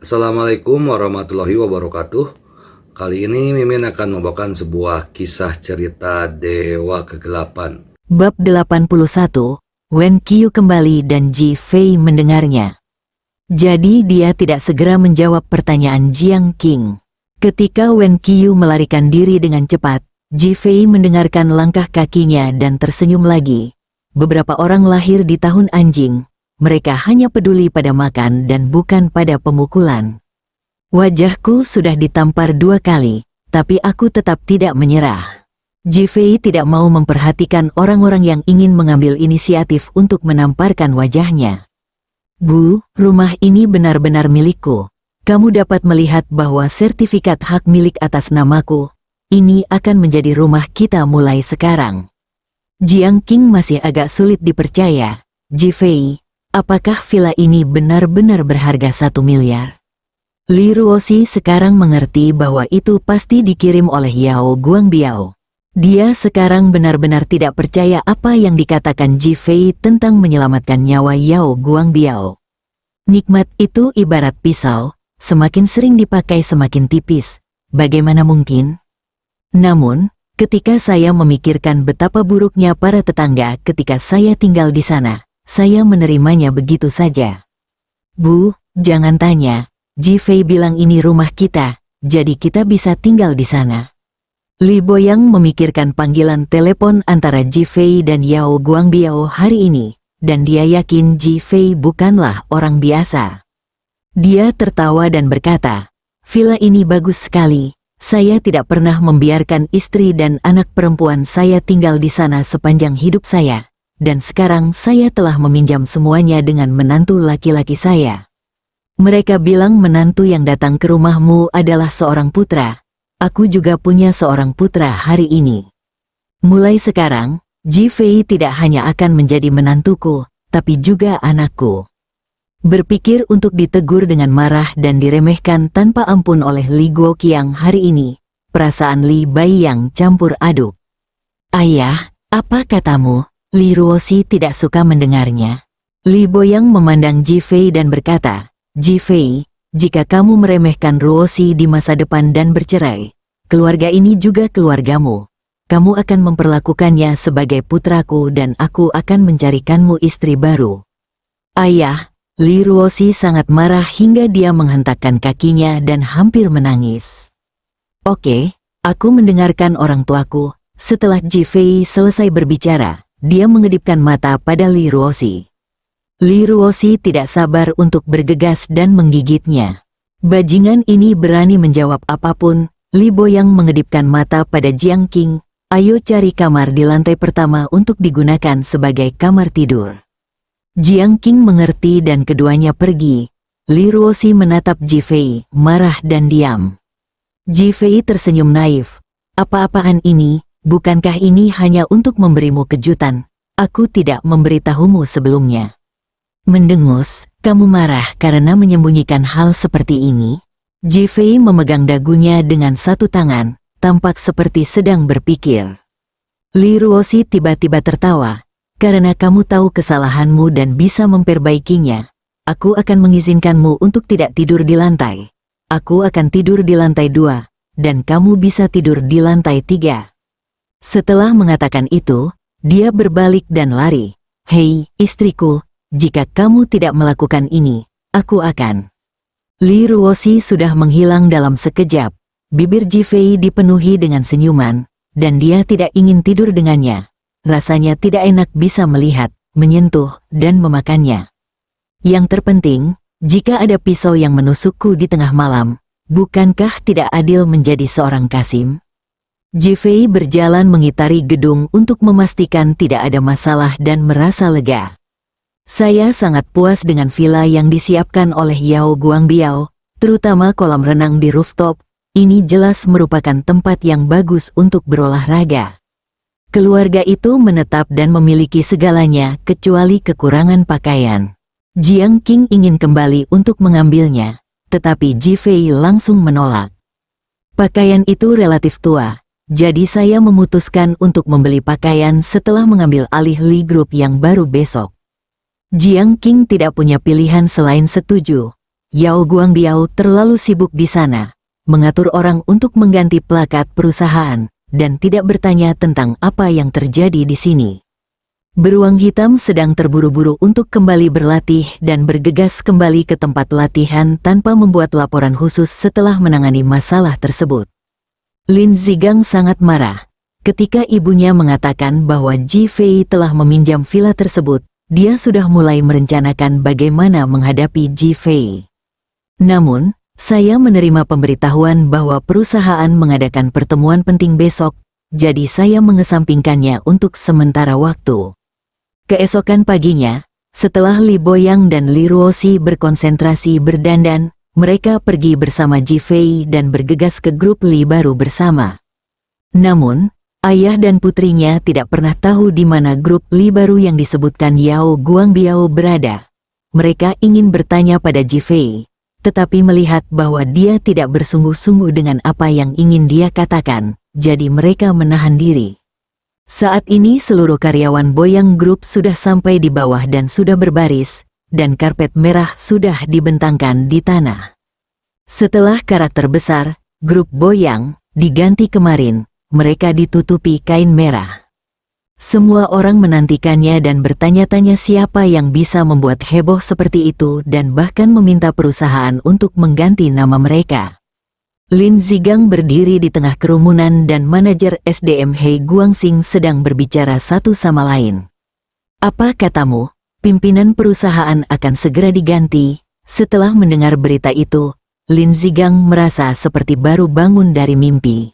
Assalamualaikum warahmatullahi wabarakatuh. Kali ini Mimin akan membawakan sebuah kisah cerita Dewa Kegelapan. Bab 81, Wen Qiu kembali dan Ji Fei mendengarnya. Jadi dia tidak segera menjawab pertanyaan Jiang Qing. Ketika Wen Qiu melarikan diri dengan cepat, Ji Fei mendengarkan langkah kakinya dan tersenyum lagi. Beberapa orang lahir di tahun anjing. Mereka hanya peduli pada makan dan bukan pada pemukulan. Wajahku sudah ditampar 2 kali, tapi aku tetap tidak menyerah. Ji Fei tidak mau memperhatikan orang-orang yang ingin mengambil inisiatif untuk menamparkan wajahnya. Bu, rumah ini benar-benar milikku. Kamu dapat melihat bahwa sertifikat hak milik atas namaku. Ini akan menjadi rumah kita mulai sekarang. Jiang Qing masih agak sulit dipercaya. Ji Fei, apakah villa ini benar-benar berharga 1 miliar? Li Ruoxi sekarang mengerti bahwa itu pasti dikirim oleh Yao Guangbiao. Dia sekarang benar-benar tidak percaya apa yang dikatakan Ji Fei tentang menyelamatkan nyawa Yao Guangbiao. Nikmat itu ibarat pisau, semakin sering dipakai semakin tipis. Bagaimana mungkin? Namun, ketika saya memikirkan betapa buruknya para tetangga ketika saya tinggal di sana, saya menerimanya begitu saja. Bu, jangan tanya. Ji Fei bilang ini rumah kita, jadi kita bisa tinggal di sana. Li Boyang memikirkan panggilan telepon antara Ji Fei dan Yao Guangbiao hari ini, dan dia yakin Ji Fei bukanlah orang biasa. Dia tertawa dan berkata, "Villa ini bagus sekali. Saya tidak pernah membiarkan istri dan anak perempuan saya tinggal di sana sepanjang hidup saya. Dan sekarang saya telah meminjam semuanya dengan menantu laki-laki saya. Mereka bilang menantu yang datang ke rumahmu adalah seorang putra. Aku juga punya seorang putra hari ini. Mulai sekarang, Ji Fei tidak hanya akan menjadi menantuku, tapi juga anakku." Berpikir untuk ditegur dengan marah dan diremehkan tanpa ampun oleh Li Guoqiang hari ini, perasaan Li Baiyang campur aduk. "Ayah, apa katamu?" Li Ruoxi tidak suka mendengarnya. Li Boyang memandang Ji Fei dan berkata, "Ji Fei, jika kamu meremehkan Ruoxi di masa depan dan bercerai, keluarga ini juga keluargamu. Kamu akan memperlakukannya sebagai putraku dan aku akan mencarikanmu istri baru." "Ayah," Li Ruoxi sangat marah hingga dia menghentakkan kakinya dan hampir menangis. "Oke, aku mendengarkan orang tuaku." Setelah Ji Fei selesai berbicara, dia mengedipkan mata pada Li Ruoxi. Li Ruoxi tidak sabar untuk bergegas dan menggigitnya. Bajingan ini berani menjawab apapun. Li Boyang mengedipkan mata pada Jiang Qing. "Ayo cari kamar di lantai pertama untuk digunakan sebagai kamar tidur." Jiang Qing mengerti dan keduanya pergi. Li Ruoxi menatap Ji Fei, marah dan diam. Ji Fei tersenyum naif. "Apa-apaan ini? Bukankah ini hanya untuk memberimu kejutan? Aku tidak memberitahumu sebelumnya." "Mendengus, kamu marah karena menyembunyikan hal seperti ini?" Ji Fei memegang dagunya dengan satu tangan, tampak seperti sedang berpikir. Li Ruoxi tiba-tiba tertawa. "Karena kamu tahu kesalahanmu dan bisa memperbaikinya, aku akan mengizinkanmu untuk tidak tidur di lantai. Aku akan tidur di lantai 2, dan kamu bisa tidur di lantai 3. Setelah mengatakan itu, dia berbalik dan lari. "Hei, istriku, jika kamu tidak melakukan ini, aku akan..." Li Ruoxi sudah menghilang dalam sekejap. Bibir Ji Fei dipenuhi dengan senyuman, dan dia tidak ingin tidur dengannya. Rasanya tidak enak bisa melihat, menyentuh, dan memakannya. Yang terpenting, jika ada pisau yang menusukku di tengah malam, bukankah tidak adil menjadi seorang Kasim? Ji Fei berjalan mengitari gedung untuk memastikan tidak ada masalah dan merasa lega. "Saya sangat puas dengan villa yang disiapkan oleh Yao Guangbiao, terutama kolam renang di rooftop. Ini jelas merupakan tempat yang bagus untuk berolahraga." Keluarga itu menetap dan memiliki segalanya kecuali kekurangan pakaian. Jiang Qing ingin kembali untuk mengambilnya, tetapi Ji Fei langsung menolak. "Pakaian itu relatif tua. Jadi saya memutuskan untuk membeli pakaian setelah mengambil alih Li Group yang baru besok." Jiang Qing tidak punya pilihan selain setuju. Yao Guangbiao terlalu sibuk di sana, mengatur orang untuk mengganti plakat perusahaan, dan tidak bertanya tentang apa yang terjadi di sini. Beruang hitam sedang terburu-buru untuk kembali berlatih dan bergegas kembali ke tempat latihan tanpa membuat laporan khusus setelah menangani masalah tersebut. Lin Zigang sangat marah. Ketika ibunya mengatakan bahwa Ji Fei telah meminjam villa tersebut, dia sudah mulai merencanakan bagaimana menghadapi Ji Fei. Namun, saya menerima pemberitahuan bahwa perusahaan mengadakan pertemuan penting besok, jadi saya mengesampingkannya untuk sementara waktu. Keesokan paginya, setelah Li Boyang dan Li Ruoxi berkonsentrasi berdandan, mereka pergi bersama Ji Fei dan bergegas ke grup Li baru bersama. Namun, ayah dan putrinya tidak pernah tahu di mana grup Li baru yang disebutkan Yao Guangbiao berada. Mereka ingin bertanya pada Ji Fei, tetapi melihat bahwa dia tidak bersungguh-sungguh dengan apa yang ingin dia katakan, jadi mereka menahan diri. Saat ini seluruh karyawan Boyang Group sudah sampai di bawah dan sudah berbaris, dan karpet merah sudah dibentangkan di tanah. Setelah karakter besar, grup Boyang, diganti kemarin, mereka ditutupi kain merah. Semua orang menantikannya dan bertanya-tanya siapa yang bisa membuat heboh seperti itu dan bahkan meminta perusahaan untuk mengganti nama mereka. Lin Zigang berdiri di tengah kerumunan dan manajer SDM He Guangxing sedang berbicara satu sama lain. Apa katamu, pimpinan perusahaan akan segera diganti? Setelah mendengar berita itu, Lin Zigang merasa seperti baru bangun dari mimpi.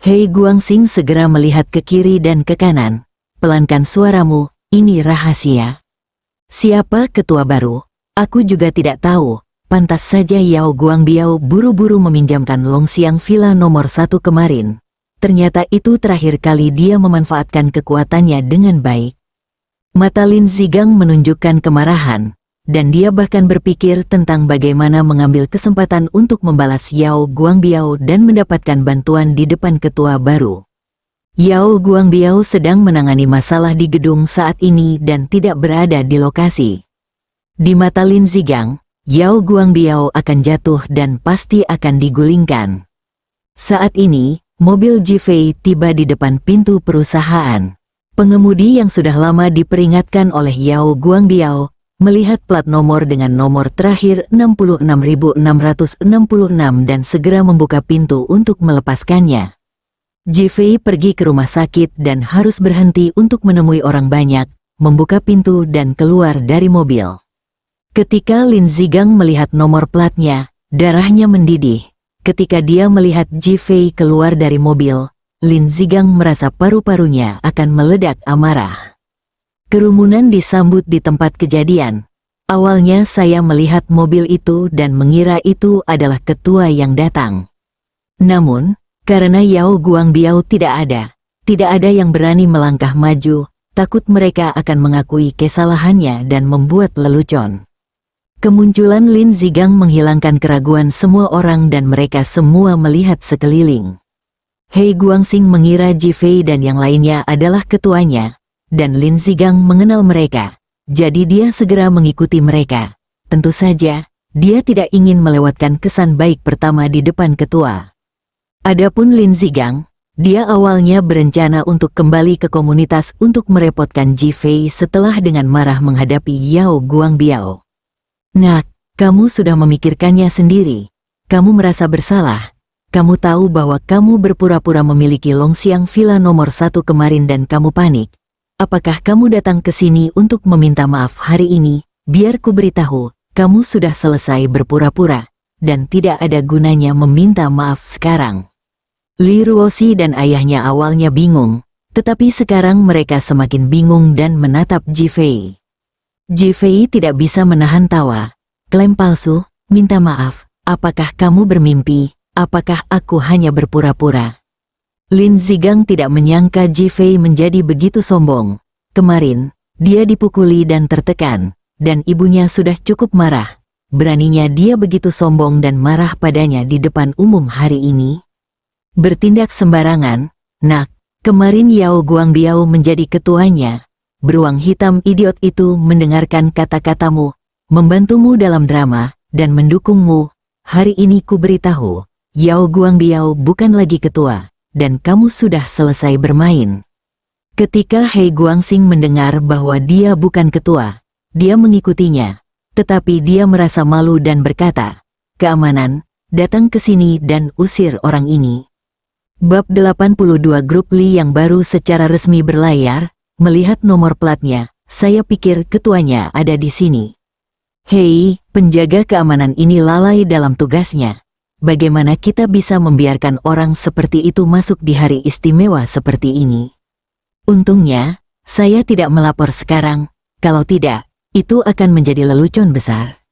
He Guangxing segera melihat ke kiri dan ke kanan. Pelankan suaramu, ini rahasia. Siapa ketua baru? Aku juga tidak tahu. Pantas saja Yao Guangbiao buru-buru meminjamkan Longxiang Villa nomor 1 kemarin. Ternyata itu terakhir kali dia memanfaatkan kekuatannya dengan baik. Mata Lin Zigang menunjukkan kemarahan, dan dia bahkan berpikir tentang bagaimana mengambil kesempatan untuk membalas Yao Guangbiao dan mendapatkan bantuan di depan ketua baru. Yao Guangbiao sedang menangani masalah di gedung saat ini dan tidak berada di lokasi. Di mata Lin Zigang, Yao Guangbiao akan jatuh dan pasti akan digulingkan. Saat ini, mobil Ji Fei tiba di depan pintu perusahaan. Pengemudi yang sudah lama diperingatkan oleh Yao Guangbiao, melihat plat nomor dengan nomor terakhir 66.666 dan segera membuka pintu untuk melepaskannya. Ji Fei pergi ke rumah sakit dan harus berhenti untuk menemui orang banyak, membuka pintu dan keluar dari mobil. Ketika Lin Zigang melihat nomor platnya, darahnya mendidih. Ketika dia melihat Ji Fei keluar dari mobil, Lin Zigang merasa paru-parunya akan meledak amarah. Kerumunan disambut di tempat kejadian. Awalnya saya melihat mobil itu dan mengira itu adalah ketua yang datang. Namun, karena Yao Guangbiao tidak ada yang berani melangkah maju, takut mereka akan mengakui kesalahannya dan membuat lelucon. Kemunculan Lin Zigang menghilangkan keraguan semua orang dan mereka semua melihat sekeliling. He Guangxing mengira Ji Fei dan yang lainnya adalah ketuanya, dan Lin Zigang mengenal mereka, jadi dia segera mengikuti mereka. Tentu saja, dia tidak ingin melewatkan kesan baik pertama di depan ketua. Adapun Lin Zigang, dia awalnya berencana untuk kembali ke komunitas untuk merepotkan Ji Fei setelah dengan marah menghadapi Yao Guangbiao. Nak, kamu sudah memikirkannya sendiri. Kamu merasa bersalah. Kamu tahu bahwa kamu berpura-pura memiliki Longxiang Villa nomor 1 kemarin dan kamu panik. Apakah kamu datang ke sini untuk meminta maaf hari ini? Biar ku beritahu, kamu sudah selesai berpura-pura, dan tidak ada gunanya meminta maaf sekarang. Li Ruoxi dan ayahnya awalnya bingung, tetapi sekarang mereka semakin bingung dan menatap Ji Fei. Ji Fei tidak bisa menahan tawa. Klaim palsu, minta maaf, apakah kamu bermimpi, apakah aku hanya berpura-pura? Lin Zigang tidak menyangka Ji Fei menjadi begitu sombong. Kemarin, dia dipukuli dan tertekan, dan ibunya sudah cukup marah. Beraninya dia begitu sombong dan marah padanya di depan umum hari ini? Bertindak sembarangan, nak, kemarin Yao Guangbiao menjadi ketuanya. Beruang hitam idiot itu mendengarkan kata-katamu, membantumu dalam drama, dan mendukungmu. Hari ini ku beritahu, Yao Guangbiao bukan lagi ketua, dan kamu sudah selesai bermain. Ketika He Guangxing mendengar bahwa dia bukan ketua, dia mengikutinya, tetapi dia merasa malu dan berkata, "Keamanan, datang ke sini dan usir orang ini." Bab 82 Grup Li yang baru secara resmi berlayar, melihat nomor platnya, saya pikir ketuanya ada di sini. Hei, penjaga keamanan ini lalai dalam tugasnya. Bagaimana kita bisa membiarkan orang seperti itu masuk di hari istimewa seperti ini? Untungnya, saya tidak melapor sekarang, kalau tidak, itu akan menjadi lelucon besar.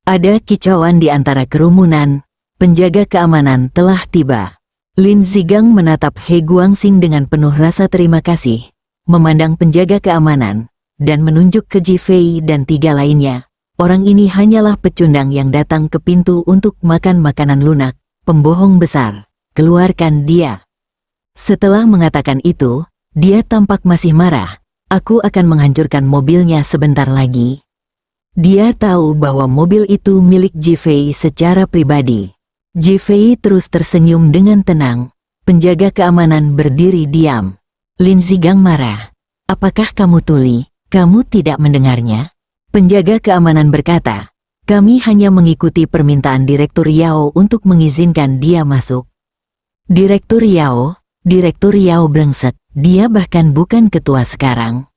Ada kicauan di antara kerumunan, penjaga keamanan telah tiba. Lin Zigang menatap He Guangxing dengan penuh rasa terima kasih, memandang penjaga keamanan, dan menunjuk ke Ji Fei dan 3 lainnya. Orang ini hanyalah pecundang yang datang ke pintu untuk makan makanan lunak, pembohong besar, keluarkan dia. Setelah mengatakan itu, dia tampak masih marah. Aku akan menghancurkan mobilnya sebentar lagi. Dia tahu bahwa mobil itu milik Ji Fei secara pribadi. Ji Fei terus tersenyum dengan tenang. Penjaga keamanan berdiri diam. Lin Zigang marah. Apakah kamu tuli? Kamu tidak mendengarnya? Penjaga keamanan berkata, kami hanya mengikuti permintaan Direktur Yao untuk mengizinkan dia masuk. Direktur Yao brengsek. Dia bahkan bukan ketua sekarang.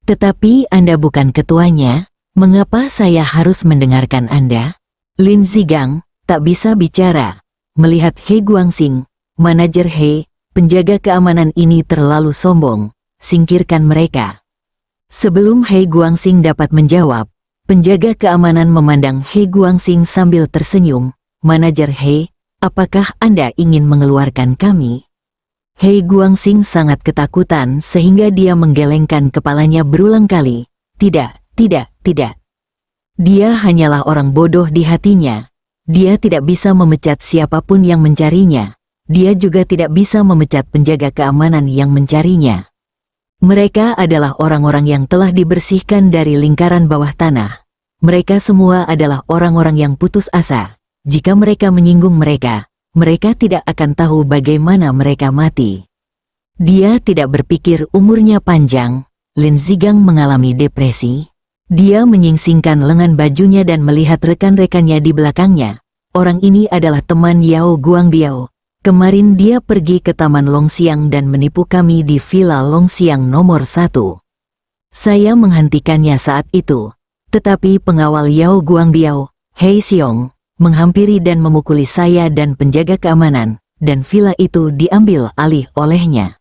Tetapi Anda bukan ketuanya, mengapa saya harus mendengarkan Anda? Lin Zigang tak bisa bicara. Melihat He Guangxing, manajer He, penjaga keamanan ini terlalu sombong, singkirkan mereka. Sebelum He Guangxing dapat menjawab, penjaga keamanan memandang He Guangxing sambil tersenyum. Manajer He, apakah Anda ingin mengeluarkan kami? He Guangxing sangat ketakutan sehingga dia menggelengkan kepalanya berulang kali. Tidak. Dia hanyalah orang bodoh di hatinya. Dia tidak bisa memecat siapapun yang mencarinya. Dia juga tidak bisa memecat penjaga keamanan yang mencarinya. Mereka adalah orang-orang yang telah dibersihkan dari lingkaran bawah tanah. Mereka semua adalah orang-orang yang putus asa. Jika mereka menyinggung mereka tidak akan tahu bagaimana mereka mati. Dia tidak berpikir umurnya panjang. Lin Zigang mengalami depresi. Dia menyingsingkan lengan bajunya dan melihat rekan-rekannya di belakangnya. Orang ini adalah teman Yao Guangbiao. Kemarin dia pergi ke Taman Longxiang dan menipu kami di Villa Longxiang nomor 1. Saya menghentikannya saat itu. Tetapi pengawal Yao Guangbiao, Hei Xiong, menghampiri dan memukuli saya dan penjaga keamanan, dan villa itu diambil alih olehnya.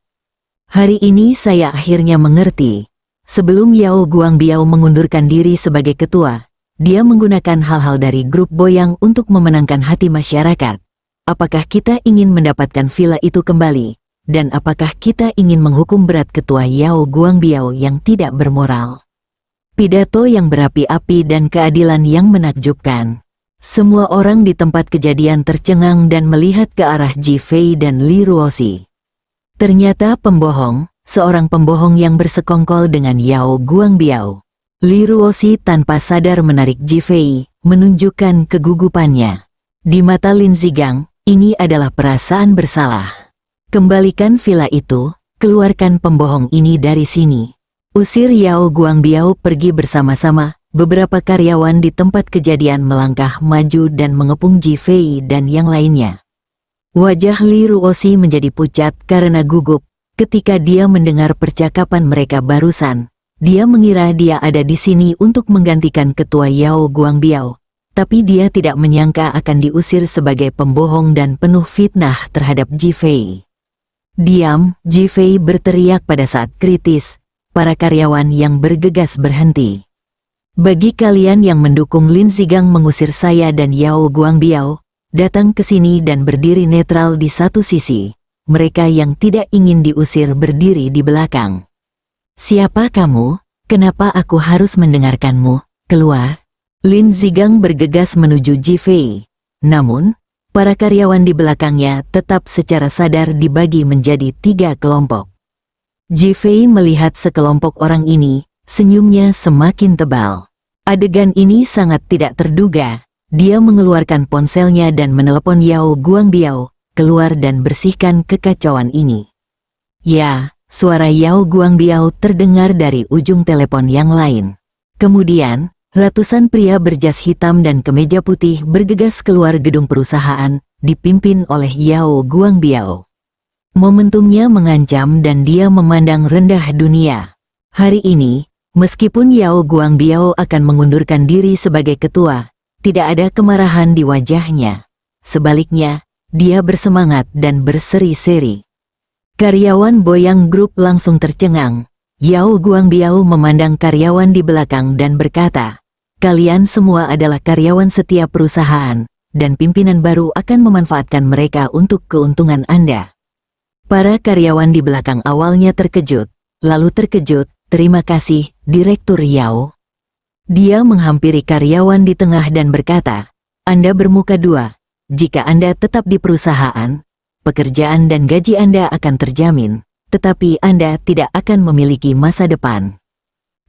Hari ini saya akhirnya mengerti. Sebelum Yao Guangbiao mengundurkan diri sebagai ketua, dia menggunakan hal-hal dari grup Boyang untuk memenangkan hati masyarakat. Apakah kita ingin mendapatkan villa itu kembali? Dan apakah kita ingin menghukum berat ketua Yao Guangbiao yang tidak bermoral? Pidato yang berapi-api dan keadilan yang menakjubkan. Semua orang di tempat kejadian tercengang dan melihat ke arah Ji Fei dan Li Ruoxi. Ternyata pembohong, seorang pembohong yang bersekongkol dengan Yao Guangbiao. Li Ruoxi tanpa sadar menarik Ji Fei, menunjukkan kegugupannya. Di mata Lin Zigang, ini adalah perasaan bersalah. Kembalikan villa itu, keluarkan pembohong ini dari sini. Usir Yao Guangbiao pergi bersama-sama. Beberapa karyawan di tempat kejadian melangkah maju dan mengepung Ji Fei dan yang lainnya. Wajah Li Ruoxi menjadi pucat karena gugup ketika dia mendengar percakapan mereka barusan. Dia mengira dia ada di sini untuk menggantikan ketua Yao Guangbiao, tapi dia tidak menyangka akan diusir sebagai pembohong dan penuh fitnah terhadap Ji Fei. Diam, Ji Fei berteriak pada saat kritis. Para karyawan yang bergegas berhenti. Bagi kalian yang mendukung Lin Zigang mengusir saya dan Yao Guangbiao, datang ke sini dan berdiri netral di satu sisi. Mereka yang tidak ingin diusir berdiri di belakang. Siapa kamu? Kenapa aku harus mendengarkanmu? Keluar. Lin Zigang bergegas menuju Ji Fei. Namun, para karyawan di belakangnya tetap secara sadar dibagi menjadi 3 kelompok. Ji Fei melihat sekelompok orang ini. Senyumnya semakin tebal. Adegan ini sangat tidak terduga. dia mengeluarkan ponselnya dan menelepon Yao Guangbiao, keluar dan bersihkan kekacauan ini. Ya, suara Yao Guangbiao terdengar dari ujung telepon yang lain. Kemudian, ratusan pria berjas hitam dan kemeja putih bergegas keluar gedung perusahaan, dipimpin oleh Yao Guangbiao. Momentumnya mengancam dan dia memandang rendah dunia. Hari ini, meskipun Yao Guangbiao akan mengundurkan diri sebagai ketua, tidak ada kemarahan di wajahnya. Sebaliknya, dia bersemangat dan berseri-seri. Karyawan Boyang Group langsung tercengang. Yao Guangbiao memandang karyawan di belakang dan berkata, "Kalian semua adalah karyawan setiap perusahaan, dan pimpinan baru akan memanfaatkan mereka untuk keuntungan Anda." Para karyawan di belakang awalnya terkejut, lalu terkejut, "Terima kasih, Direktur Yao." Dia menghampiri karyawan di tengah dan berkata, "Anda bermuka dua. Jika Anda tetap di perusahaan, pekerjaan dan gaji Anda akan terjamin, tetapi Anda tidak akan memiliki masa depan."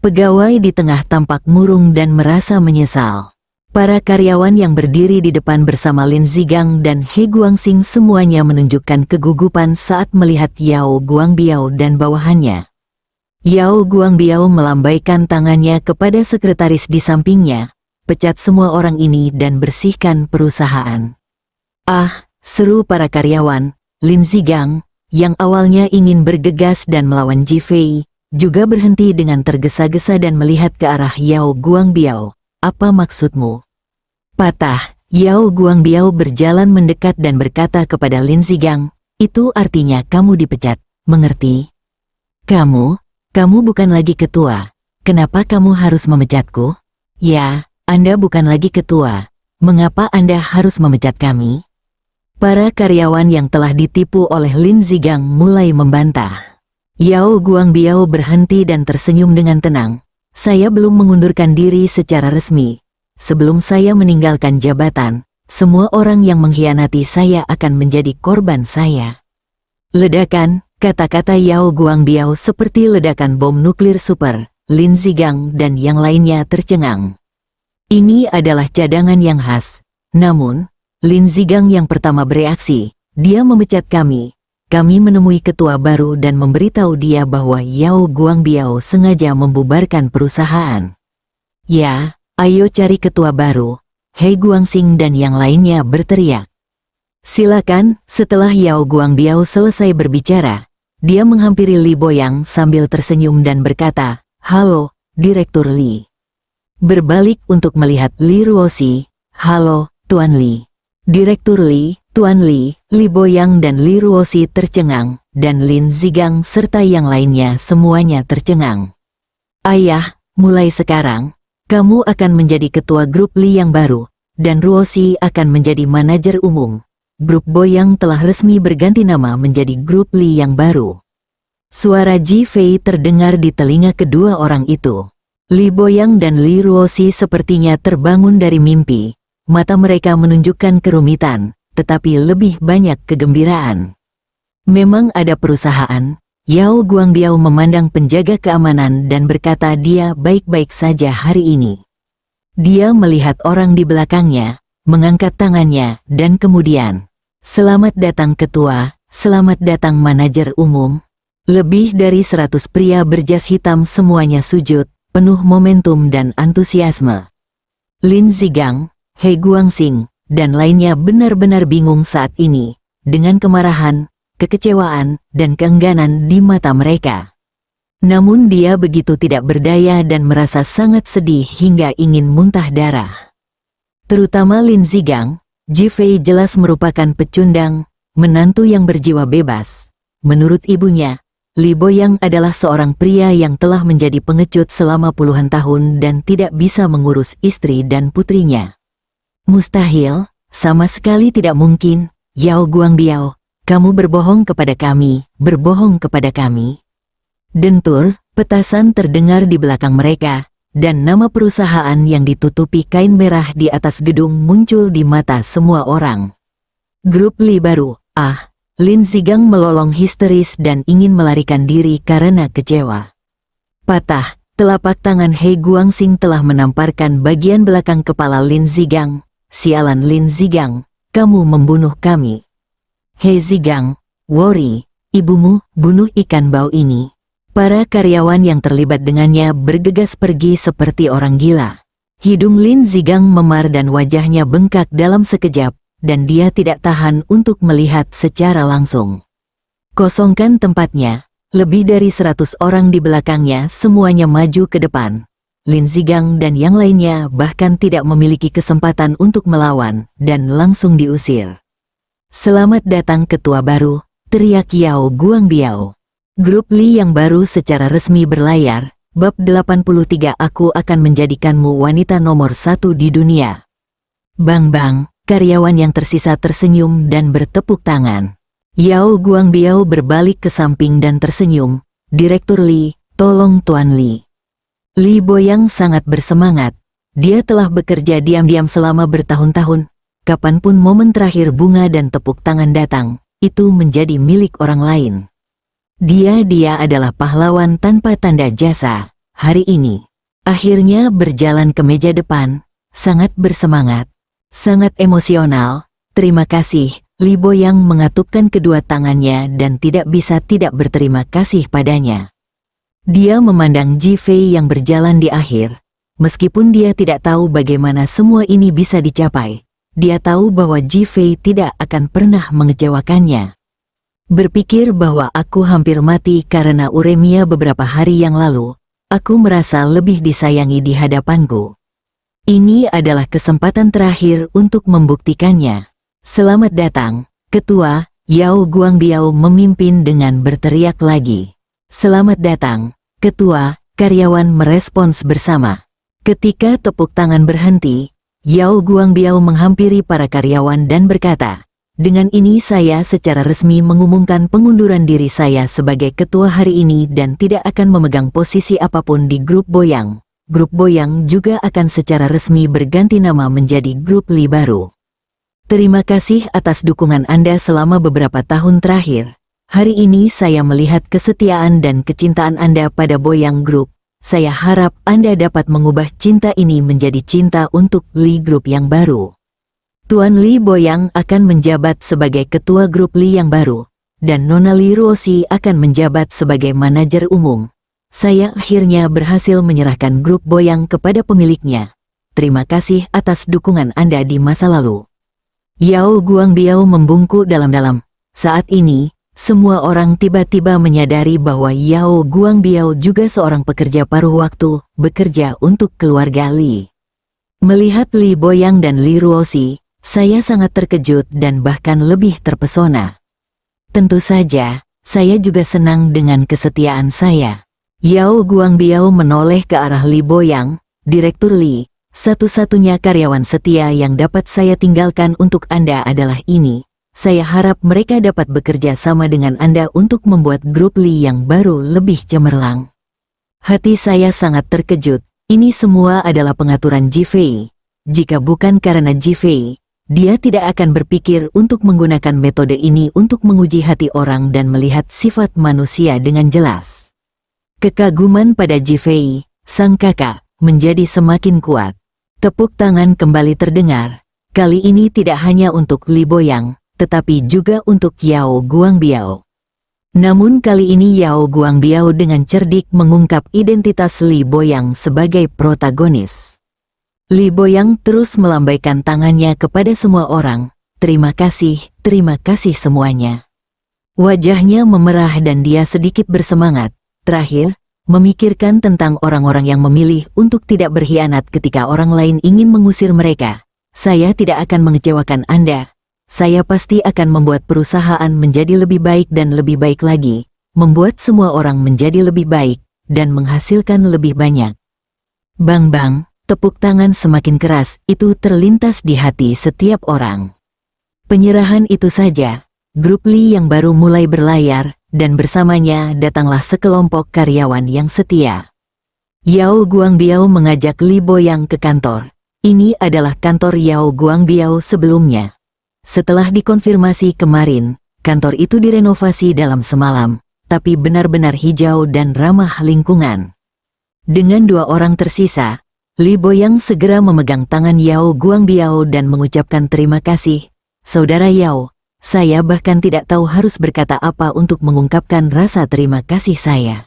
Pegawai di tengah tampak murung dan merasa menyesal. Para karyawan yang berdiri di depan bersama Lin Zigang dan He Guangxing semuanya menunjukkan kegugupan saat melihat Yao Guangbiao dan bawahannya. Yao Guangbiao melambaikan tangannya kepada sekretaris di sampingnya, "Pecat semua orang ini dan bersihkan perusahaan." "Ah," seru para karyawan. Lin Zigang, yang awalnya ingin bergegas dan melawan Ji Fei, juga berhenti dengan tergesa-gesa dan melihat ke arah Yao Guangbiao. "Apa maksudmu?" Patah, Yao Guangbiao berjalan mendekat dan berkata kepada Lin Zigang, "Itu artinya kamu dipecat, mengerti?" Kamu bukan lagi ketua. Kenapa kamu harus memecatku?" "Ya, Anda bukan lagi ketua. Mengapa Anda harus memecat kami?" Para karyawan yang telah ditipu oleh Lin Zigang mulai membantah. Yao Guangbiao berhenti dan tersenyum dengan tenang. "Saya belum mengundurkan diri secara resmi. Sebelum saya meninggalkan jabatan, semua orang yang mengkhianati saya akan menjadi korban saya." Ledakan, kata-kata Yao Guangbiao seperti ledakan bom nuklir super. Lin Zigang dan yang lainnya tercengang. Ini adalah cadangan yang khas. Namun, Lin Zigang yang pertama bereaksi. "Dia memecat kami. Kami menemui ketua baru dan memberitahu dia bahwa Yao Guangbiao sengaja membubarkan perusahaan." "Ya, ayo cari ketua baru." He Guangxing dan yang lainnya berteriak. "Silakan." Setelah Yao Guangbiao selesai berbicara, dia menghampiri Li Boyang sambil tersenyum dan berkata, "Halo, Direktur Li." Berbalik untuk melihat Li Ruoxi, "Halo, Tuan Li." Direktur Li, Tuan Li, Li Boyang dan Li Ruoxi tercengang, dan Lin Zigang serta yang lainnya semuanya tercengang. "Ayah, mulai sekarang, kamu akan menjadi ketua grup Li yang baru, dan Ruoxi akan menjadi manajer umum. Grup Boyang telah resmi berganti nama menjadi grup Li yang baru." Suara Ji Fei terdengar di telinga kedua orang itu. Li Boyang dan Li Ruoxi sepertinya terbangun dari mimpi. Mata mereka menunjukkan kerumitan, tetapi lebih banyak kegembiraan. Memang ada perusahaan. Yao Guangbiao memandang penjaga keamanan dan berkata dia baik-baik saja hari ini. Dia melihat orang di belakangnya, mengangkat tangannya, dan kemudian, "Selamat datang ketua, selamat datang manajer umum." Lebih dari 100 pria berjas hitam semuanya sujud, penuh momentum dan antusiasme. Lin Zigang, He Guangxing, dan lainnya benar-benar bingung saat ini, dengan kemarahan, kekecewaan, dan keengganan di mata mereka. Namun dia begitu tidak berdaya dan merasa sangat sedih hingga ingin muntah darah. Terutama Lin Zigang, Ji Fei jelas merupakan pecundang, menantu yang berjiwa bebas. Menurut ibunya, Li Boyang adalah seorang pria yang telah menjadi pengecut selama puluhan tahun dan tidak bisa mengurus istri dan putrinya. "Mustahil, sama sekali tidak mungkin, Yao Guangbiao, kamu berbohong kepada kami, berbohong kepada kami." Dentur, petasan terdengar di belakang mereka, dan nama perusahaan yang ditutupi kain merah di atas gedung muncul di mata semua orang. "Grup Li baru, ah." Lin Zigang melolong histeris dan ingin melarikan diri karena kecewa. Patah, telapak tangan He Guangxing telah menamparkan bagian belakang kepala Lin Zigang. sialan Lin Zigang, kamu membunuh kami. Hei Zigang, Worry, ibumu bunuh ikan bau ini. Para karyawan yang terlibat dengannya bergegas pergi seperti orang gila. Hidung Lin Zigang memar dan wajahnya bengkak dalam sekejap, dan dia tidak tahan untuk melihat secara langsung. Kosongkan tempatnya, lebih dari 100 orang di belakangnya semuanya maju ke depan. Lin Zigang dan yang lainnya bahkan tidak memiliki kesempatan untuk melawan, dan langsung diusir. Selamat datang ketua baru, teriak Yao Guangbiao. Grup Li yang baru secara resmi berlayar. Bab 83 Aku akan menjadikanmu wanita nomor 1 di dunia. Bang, karyawan yang tersisa tersenyum dan bertepuk tangan. Yao Guangbiao berbalik ke samping dan tersenyum. Direktur Li, tolong Tuan Li. Li Boyang sangat bersemangat. Dia telah bekerja diam-diam selama bertahun-tahun. Kapanpun momen terakhir bunga dan tepuk tangan datang, itu menjadi milik orang lain. Dia adalah pahlawan tanpa tanda jasa. Hari ini, akhirnya berjalan ke meja depan, sangat bersemangat, sangat emosional. Terima kasih, Li Boyang mengatupkan kedua tangannya dan tidak bisa tidak berterima kasih padanya. Dia memandang Ji Fei yang berjalan di akhir. Meskipun dia tidak tahu bagaimana semua ini bisa dicapai, dia tahu bahwa Ji Fei tidak akan pernah mengecewakannya. Berpikir bahwa aku hampir mati karena uremia beberapa hari yang lalu, aku merasa lebih disayangi di hadapanku. Ini adalah kesempatan terakhir untuk membuktikannya. Selamat datang, Ketua. Yao Guangbiao memimpin dengan berteriak lagi. Selamat datang, Ketua. Karyawan merespons bersama. Ketika tepuk tangan berhenti, Yao Guangbiao menghampiri para karyawan dan berkata, dengan ini saya secara resmi mengumumkan pengunduran diri saya sebagai ketua hari ini dan tidak akan memegang posisi apapun di Grup Boyang. Grup Boyang juga akan secara resmi berganti nama menjadi Grup Li baru. Terima kasih atas dukungan Anda selama beberapa tahun terakhir. Hari ini saya melihat kesetiaan dan kecintaan Anda pada Boyang Group. Saya harap Anda dapat mengubah cinta ini menjadi cinta untuk Li Group yang baru. Tuan Li Boyang akan menjabat sebagai ketua grup Li yang baru, dan Nona Li Ruoxi akan menjabat sebagai manajer umum. Saya akhirnya berhasil menyerahkan grup Boyang kepada pemiliknya. Terima kasih atas dukungan Anda di masa lalu. Yao Guangbiao membungkuk dalam-dalam. Saat ini, semua orang tiba-tiba menyadari bahwa Yao Guangbiao juga seorang pekerja paruh waktu, bekerja untuk keluarga Li. Melihat Li Boyang dan Li Ruoxi, saya sangat terkejut dan bahkan lebih terpesona. Tentu saja, saya juga senang dengan kesetiaan saya. Yao Guangbiao menoleh ke arah Li Boyang, Direktur Li. Satu-satunya karyawan setia yang dapat saya tinggalkan untuk Anda adalah ini. Saya harap mereka dapat bekerja sama dengan Anda untuk membuat grup Li yang baru lebih cemerlang. Hati saya sangat terkejut. Ini semua adalah pengaturan Ji Fei. Jika bukan karena Ji Fei, dia tidak akan berpikir untuk menggunakan metode ini untuk menguji hati orang dan melihat sifat manusia dengan jelas. Kekaguman pada Ji Fei, sang kakak, menjadi semakin kuat. Tepuk tangan kembali terdengar. Kali ini tidak hanya untuk Li Boyang, tetapi juga untuk Yao Guangbiao. Namun kali ini Yao Guangbiao dengan cerdik mengungkap identitas Li Boyang sebagai protagonis. Li Boyang terus melambaikan tangannya kepada semua orang. Terima kasih semuanya. Wajahnya memerah dan dia sedikit bersemangat. Terakhir, memikirkan tentang orang-orang yang memilih untuk tidak berkhianat ketika orang lain ingin mengusir mereka. Saya tidak akan mengecewakan Anda. Saya pasti akan membuat perusahaan menjadi lebih baik dan lebih baik lagi, membuat semua orang menjadi lebih baik, dan menghasilkan lebih banyak. Bang, tepuk tangan semakin keras, itu terlintas di hati setiap orang. Penyerahan itu saja, grup Li yang baru mulai berlayar, dan bersamanya datanglah sekelompok karyawan yang setia. Yao Guangbiao mengajak Li Boyang ke kantor. Ini adalah kantor Yao Guangbiao sebelumnya. Setelah dikonfirmasi kemarin, kantor itu direnovasi dalam semalam, tapi benar-benar hijau dan ramah lingkungan. Dengan 2 orang tersisa, Li Boyang segera memegang tangan Yao Guangbiao dan mengucapkan terima kasih. Saudara Yao, saya bahkan tidak tahu harus berkata apa untuk mengungkapkan rasa terima kasih saya.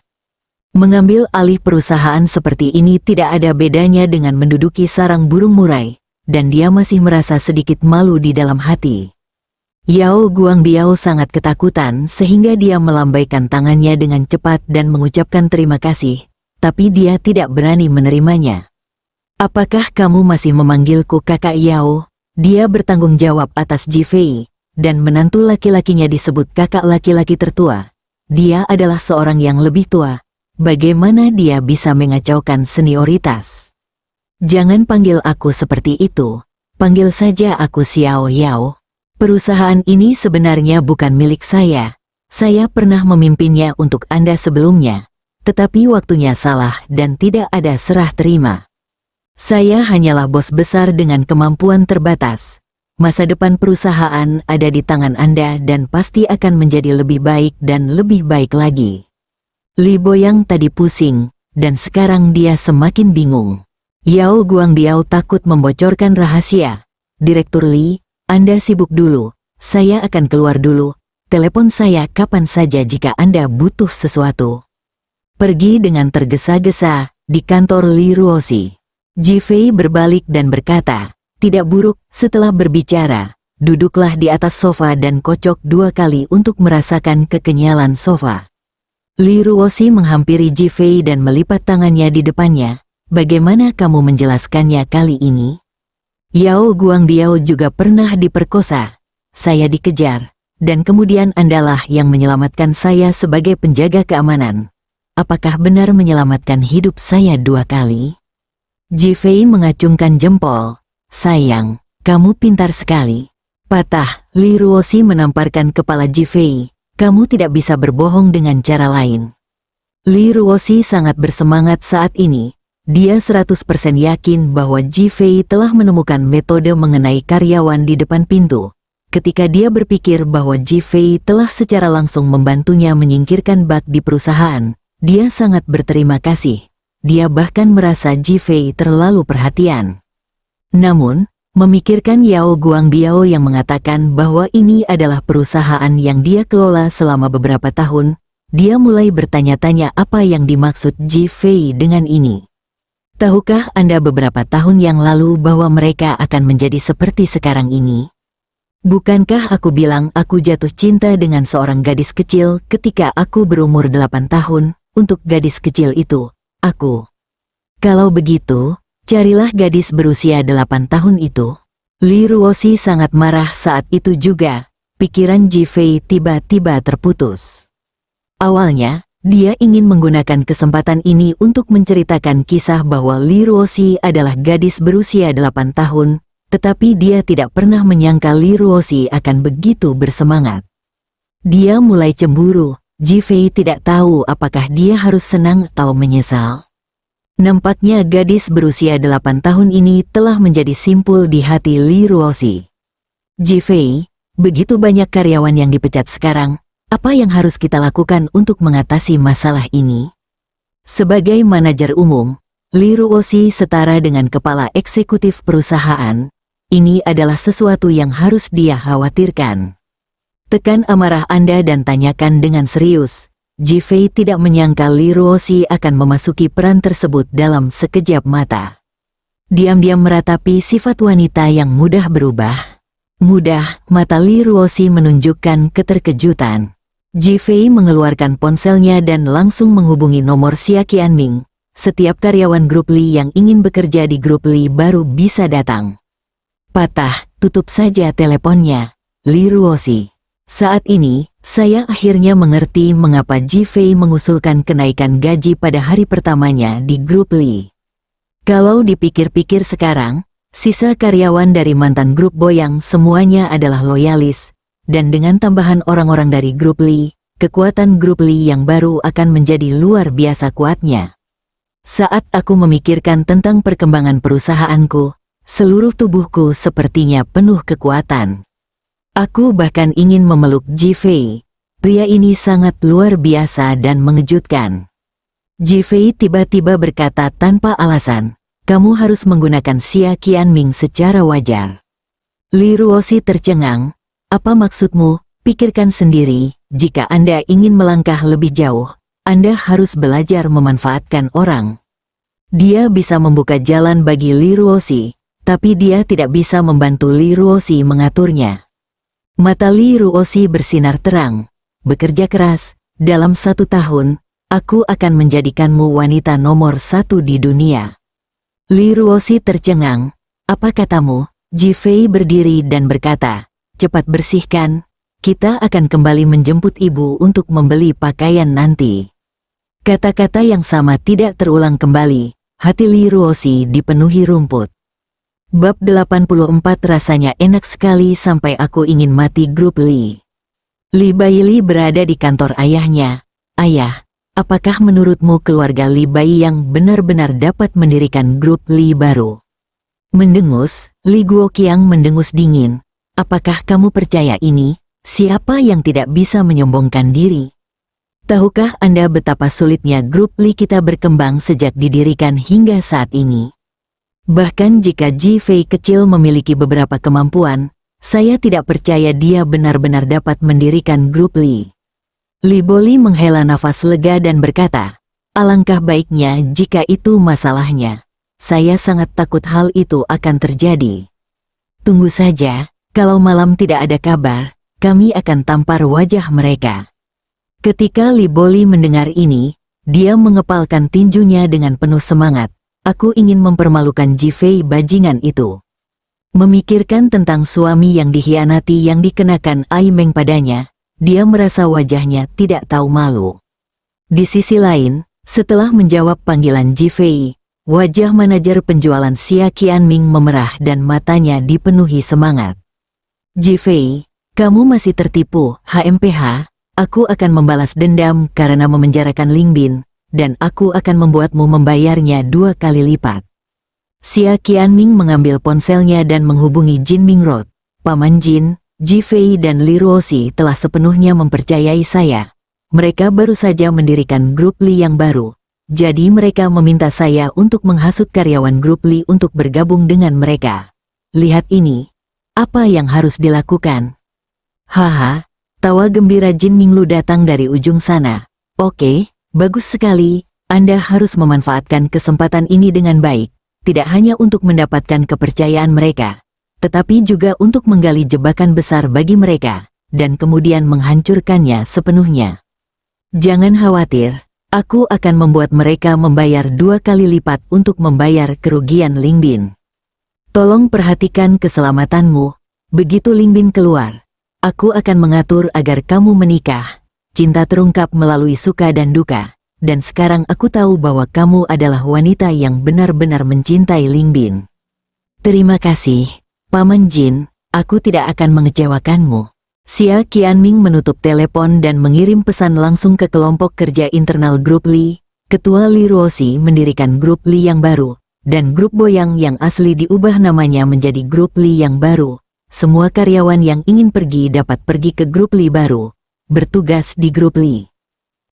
Mengambil alih perusahaan seperti ini tidak ada bedanya dengan menduduki sarang burung murai, dan dia masih merasa sedikit malu di dalam hati. Yao Guangbiao sangat ketakutan sehingga dia melambaikan tangannya dengan cepat dan mengucapkan terima kasih, tapi dia tidak berani menerimanya. Apakah kamu masih memanggilku kakak Yao? Dia bertanggung jawab atas Ji Fei, dan menantu laki-lakinya disebut kakak laki-laki tertua. Dia adalah seorang yang lebih tua. Bagaimana dia bisa mengacaukan senioritas? Jangan panggil aku seperti itu. Panggil saja aku Xiao Yao. Perusahaan ini sebenarnya bukan milik saya. Saya pernah memimpinnya untuk Anda sebelumnya. Tetapi waktunya salah dan tidak ada serah terima. Saya hanyalah bos besar dengan kemampuan terbatas. Masa depan perusahaan ada di tangan Anda dan pasti akan menjadi lebih baik dan lebih baik lagi. Li Boyang tadi pusing, dan sekarang dia semakin bingung. Yao Guangbiao takut membocorkan rahasia. Direktur Li, Anda sibuk dulu. Saya akan keluar dulu. Telepon saya kapan saja jika Anda butuh sesuatu. Pergi dengan tergesa-gesa di kantor Li Ruoxi. Ji Fei berbalik dan berkata, tidak buruk. Setelah berbicara, duduklah di atas sofa dan kocok 2 kali untuk merasakan kekenyalan sofa. Li Ruoxi menghampiri Ji Fei dan melipat tangannya di depannya. Bagaimana kamu menjelaskannya kali ini? Yao Guangbiao juga pernah diperkosa. Saya dikejar, dan kemudian Andalah yang menyelamatkan saya sebagai penjaga keamanan. Apakah benar menyelamatkan hidup saya 2 kali? Ji Fei mengacungkan jempol. Sayang, kamu pintar sekali. Patah, Li Ruoxi menamparkan kepala Ji Fei. Kamu tidak bisa berbohong dengan cara lain. Li Ruoxi sangat bersemangat saat ini. Dia 100% yakin bahwa Ji Fei telah menemukan metode mengenai karyawan di depan pintu. Ketika dia berpikir bahwa Ji Fei telah secara langsung membantunya menyingkirkan bug di perusahaan, dia sangat berterima kasih. Dia bahkan merasa Ji Fei terlalu perhatian. Namun, memikirkan Yao Guangbiao yang mengatakan bahwa ini adalah perusahaan yang dia kelola selama beberapa tahun, dia mulai bertanya-tanya apa yang dimaksud Ji Fei dengan ini. Tahukah Anda beberapa tahun yang lalu bahwa mereka akan menjadi seperti sekarang ini? Bukankah aku bilang aku jatuh cinta dengan seorang gadis kecil ketika aku berumur 8 tahun, untuk gadis kecil itu, aku. Kalau begitu, carilah gadis berusia 8 tahun itu. Li Ruoxi sangat marah saat itu juga. Pikiran Ji Fei tiba-tiba terputus. Awalnya, dia ingin menggunakan kesempatan ini untuk menceritakan kisah bahwa Li Ruoxi adalah gadis berusia 8 tahun, tetapi dia tidak pernah menyangka Li Ruoxi akan begitu bersemangat. Dia mulai cemburu. Ji Fei tidak tahu apakah dia harus senang atau menyesal. Nampaknya gadis berusia 8 tahun ini telah menjadi simpul di hati Li Ruoxi. Ji Fei, begitu banyak karyawan yang dipecat sekarang, apa yang harus kita lakukan untuk mengatasi masalah ini? Sebagai manajer umum, Li Ruoxi setara dengan kepala eksekutif perusahaan. Ini adalah sesuatu yang harus dia khawatirkan. Tekan amarah Anda dan tanyakan dengan serius. Ji Fei tidak menyangka Li Ruoxi akan memasuki peran tersebut dalam sekejap mata. Diam-diam meratapi sifat wanita yang mudah berubah. Mudah, mata Li Ruoxi menunjukkan keterkejutan. Ji Fei mengeluarkan ponselnya dan langsung menghubungi nomor Xia Qianming. Setiap karyawan grup Li yang ingin bekerja di grup Li baru bisa datang. Patah, tutup saja teleponnya. Li Ruoxi. Saat ini, saya akhirnya mengerti mengapa Ji Fei mengusulkan kenaikan gaji pada hari pertamanya di grup Li. Kalau dipikir-pikir sekarang, sisa karyawan dari mantan grup Boyang semuanya adalah loyalis, dan dengan tambahan orang-orang dari grup Li, kekuatan grup Li yang baru akan menjadi luar biasa kuatnya. Saat aku memikirkan tentang perkembangan perusahaanku, seluruh tubuhku sepertinya penuh kekuatan. Aku bahkan ingin memeluk Ji Fei. Pria ini sangat luar biasa dan mengejutkan. Ji Fei tiba-tiba berkata tanpa alasan, kamu harus menggunakan Xia Qianming secara wajar. Li Ruoxi tercengang. Apa maksudmu? Pikirkan sendiri, jika Anda ingin melangkah lebih jauh, Anda harus belajar memanfaatkan orang. Dia bisa membuka jalan bagi Li Ruoxi, tapi dia tidak bisa membantu Li Ruoxi mengaturnya. Mata Li Ruoxi bersinar terang. Bekerja keras, dalam 1 tahun, aku akan menjadikanmu wanita nomor 1 di dunia. Li Ruoxi tercengang. Apa katamu? Ji Fei berdiri dan berkata, cepat bersihkan, kita akan kembali menjemput ibu untuk membeli pakaian nanti. Kata-kata yang sama tidak terulang kembali, hati Li Ruoxi dipenuhi rumput. Bab 84 rasanya enak sekali sampai aku ingin mati. Grup Li. Li Baili berada di kantor ayahnya. Ayah, apakah menurutmu keluarga Li Bai yang benar-benar dapat mendirikan grup Li baru? Mendengus, Li Guoqiang mendengus dingin. Apakah kamu percaya ini? Siapa yang tidak bisa menyombongkan diri? Tahukah Anda betapa sulitnya grup Li kita berkembang sejak didirikan hingga saat ini? Bahkan jika Ji Fei kecil memiliki beberapa kemampuan, saya tidak percaya dia benar-benar dapat mendirikan grup Li. Li Boli menghela nafas lega dan berkata, alangkah baiknya jika itu masalahnya. Saya sangat takut hal itu akan terjadi. Tunggu saja, kalau malam tidak ada kabar, kami akan tampar wajah mereka. Ketika Li Boli mendengar ini, dia mengepalkan tinjunya dengan penuh semangat. Aku ingin mempermalukan Ji Fei bajingan itu. Memikirkan tentang suami yang dikhianati yang dikenakan Ai Meng padanya, dia merasa wajahnya tidak tahu malu. Di sisi lain, setelah menjawab panggilan Ji Fei, wajah manajer penjualan Xia Qianming memerah dan matanya dipenuhi semangat. Ji Fei, kamu masih tertipu. HMPH, aku akan membalas dendam karena memenjarakan Ling Bin, dan aku akan membuatmu membayarnya 2 kali lipat. Xia Qianming mengambil ponselnya dan menghubungi Jin Mingrod. Paman Jin, Ji Fei dan Li Ruoxi telah sepenuhnya mempercayai saya. Mereka baru saja mendirikan grup Li yang baru. Jadi mereka meminta saya untuk menghasut karyawan grup Li untuk bergabung dengan mereka. Lihat ini. Apa yang harus dilakukan? Haha, tawa gembira Jin Minglu datang dari ujung sana. Oke, bagus sekali. Anda harus memanfaatkan kesempatan ini dengan baik. Tidak hanya untuk mendapatkan kepercayaan mereka, tetapi juga untuk menggali jebakan besar bagi mereka, dan kemudian menghancurkannya sepenuhnya. Jangan khawatir. Aku akan membuat mereka membayar 2 kali lipat untuk membayar kerugian Ling Bin. Tolong perhatikan keselamatanmu. Begitu Ling Bin keluar, aku akan mengatur agar kamu menikah. Cinta terungkap melalui suka dan duka. Dan sekarang aku tahu bahwa kamu adalah wanita yang benar-benar mencintai Ling Bin. Terima kasih, Paman Jin. Aku tidak akan mengecewakanmu. Xia Qianming menutup telepon dan mengirim pesan langsung ke kelompok kerja internal grup Li. Ketua Li Ruoxi mendirikan grup Li yang baru, dan grup Boyang yang asli diubah namanya menjadi grup Li yang baru. Semua karyawan yang ingin pergi dapat pergi ke grup Li baru, bertugas di grup Li.